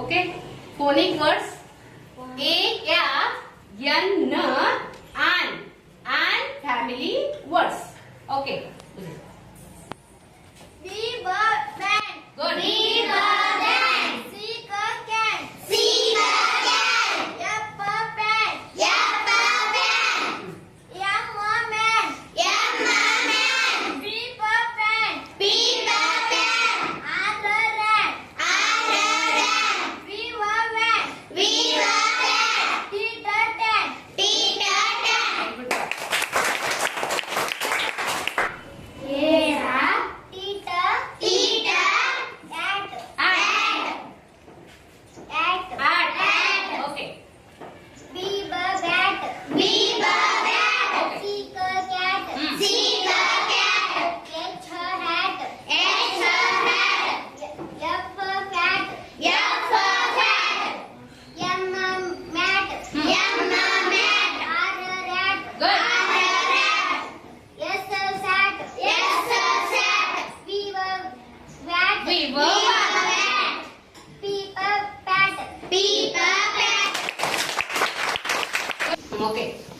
Okay. Phonic words. A, N, N, and family words. Okay. B, ban. Good. B, ban. C, can. C, can. F, pan. F, pan. M, man. M, man. P, pan. P, pan. R, rat. R, rat. V, van. V, van. T, turtle. T, turtle. Very good. Add. Okay. B, bat. B, bat. Okay. C, cat. C, cat. H, hat. H, hat. F, cat. F, cat. M, mat. M, mat. R, rat. Good. R, rat. S, sat. S, sat. V, vat. V, V, vat. P, pat. P, pat. Okay.